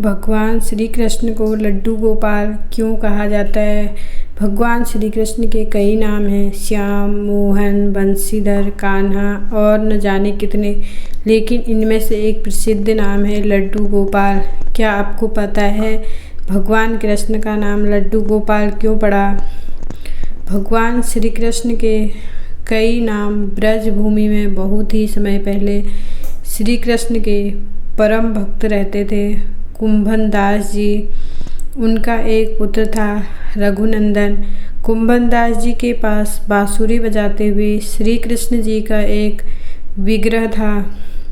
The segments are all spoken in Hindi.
भगवान श्री कृष्ण को लड्डू गोपाल क्यों कहा जाता है? भगवान श्री कृष्ण के कई नाम हैं, श्याम, मोहन, बंशीधर, कान्हा और न जाने कितने, लेकिन इनमें से एक प्रसिद्ध नाम है लड्डू गोपाल। क्या आपको पता है भगवान कृष्ण का नाम लड्डू गोपाल क्यों पड़ा? भगवान श्री कृष्ण के कई नाम ब्रज भूमि में बहुत ही समय पहले श्री कृष्ण के परम भक्त रहते थे, कुंभन दास जी। उनका एक पुत्र था रघुनंदन। कुंभन दास जी के पास बांसुरी बजाते हुए श्री कृष्ण जी का एक विग्रह था।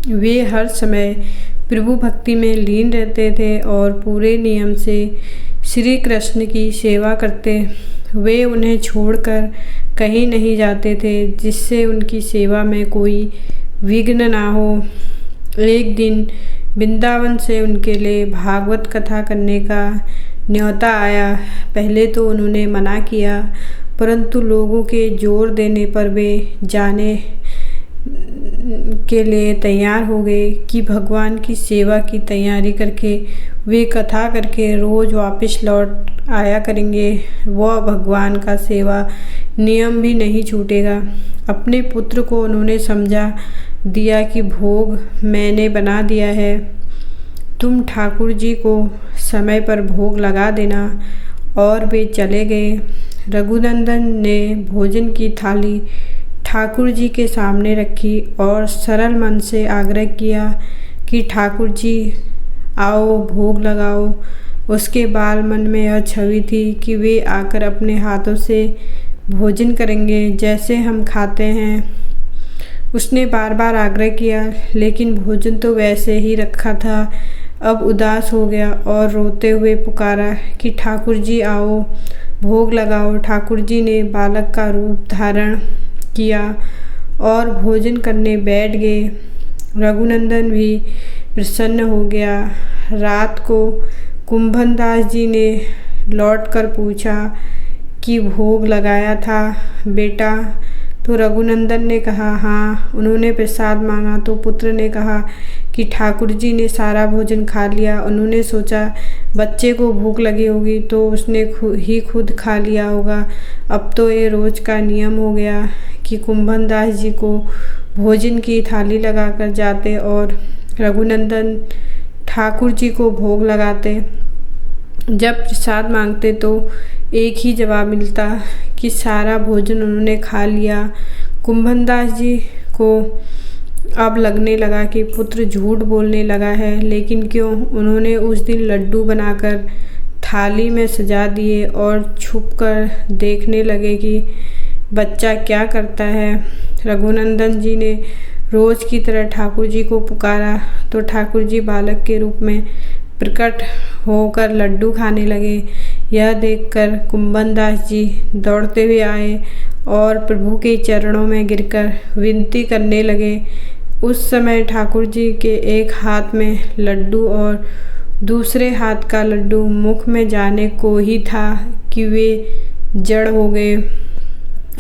वे हर समय प्रभु भक्ति में लीन रहते थे और पूरे नियम से श्री कृष्ण की सेवा करते। वे उन्हें छोड़कर कहीं नहीं जाते थे जिससे उनकी सेवा में कोई विघ्न ना हो। एक दिन वृंदावन से उनके लिए भागवत कथा करने का न्योता आया। पहले तो उन्होंने मना किया, परंतु लोगों के जोर देने पर वे जाने के लिए तैयार हो गए कि भगवान की सेवा की तैयारी करके वे कथा करके रोज़ वापस लौट आया करेंगे। वह भगवान का सेवा नियम भी नहीं छूटेगा। अपने पुत्र को उन्होंने समझा दिया कि भोग मैंने बना दिया है, तुम ठाकुर जी को समय पर भोग लगा देना। और वे चले गए। रघुनंदन ने भोजन की थाली ठाकुर जी के सामने रखी और सरल मन से आग्रह किया कि ठाकुर जी आओ, भोग लगाओ। उसके बाल मन में यह छवि थी कि वे आकर अपने हाथों से भोजन करेंगे जैसे हम खाते हैं। उसने बार बार आग्रह किया, लेकिन भोजन तो वैसे ही रखा था। अब उदास हो गया और रोते हुए पुकारा कि ठाकुर जी आओ, भोग लगाओ। ठाकुर जी ने बालक का रूप धारण किया और भोजन करने बैठ गए। रघुनंदन भी प्रसन्न हो गया। रात को कुंभन दास जी ने लौटकर पूछा कि भोग लगाया था बेटा? तो रघुनंदन ने कहा हाँ। उन्होंने प्रसाद मांगा तो पुत्र ने कहा कि ठाकुर जी ने सारा भोजन खा लिया। उन्होंने सोचा बच्चे को भूख लगी होगी तो उसने खुद खा लिया होगा। अब तो ये रोज़ का नियम हो गया कि कुंभन दास जी को भोजन की थाली लगाकर जाते और रघुनंदन ठाकुर जी को भोग लगाते। जब प्रसाद मांगते तो एक ही जवाब मिलता कि सारा भोजन उन्होंने खा लिया। कुंभन दास जी को अब लगने लगा कि पुत्र झूठ बोलने लगा है, लेकिन क्यों? उन्होंने उस दिन लड्डू बनाकर थाली में सजा दिए और छुपकर देखने लगे कि बच्चा क्या करता है। रघुनंदन जी ने रोज़ की तरह ठाकुर जी को पुकारा तो ठाकुर जी बालक के रूप में प्रकट होकर लड्डू खाने लगे। यह देखकर कुंभन दास जी दौड़ते हुए आए और प्रभु के चरणों में गिरकर विनती करने लगे। उस समय ठाकुर जी के एक हाथ में लड्डू और दूसरे हाथ का लड्डू मुख में जाने को ही था कि वे जड़ हो गए।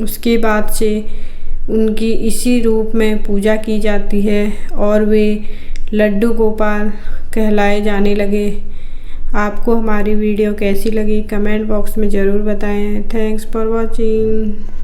उसके बाद से उनकी इसी रूप में पूजा की जाती है और वे लड्डू गोपाल कहलाए जाने लगे। आपको हमारी वीडियो कैसी लगी कमेंट बॉक्स में ज़रूर बताएं। Thanks for watching.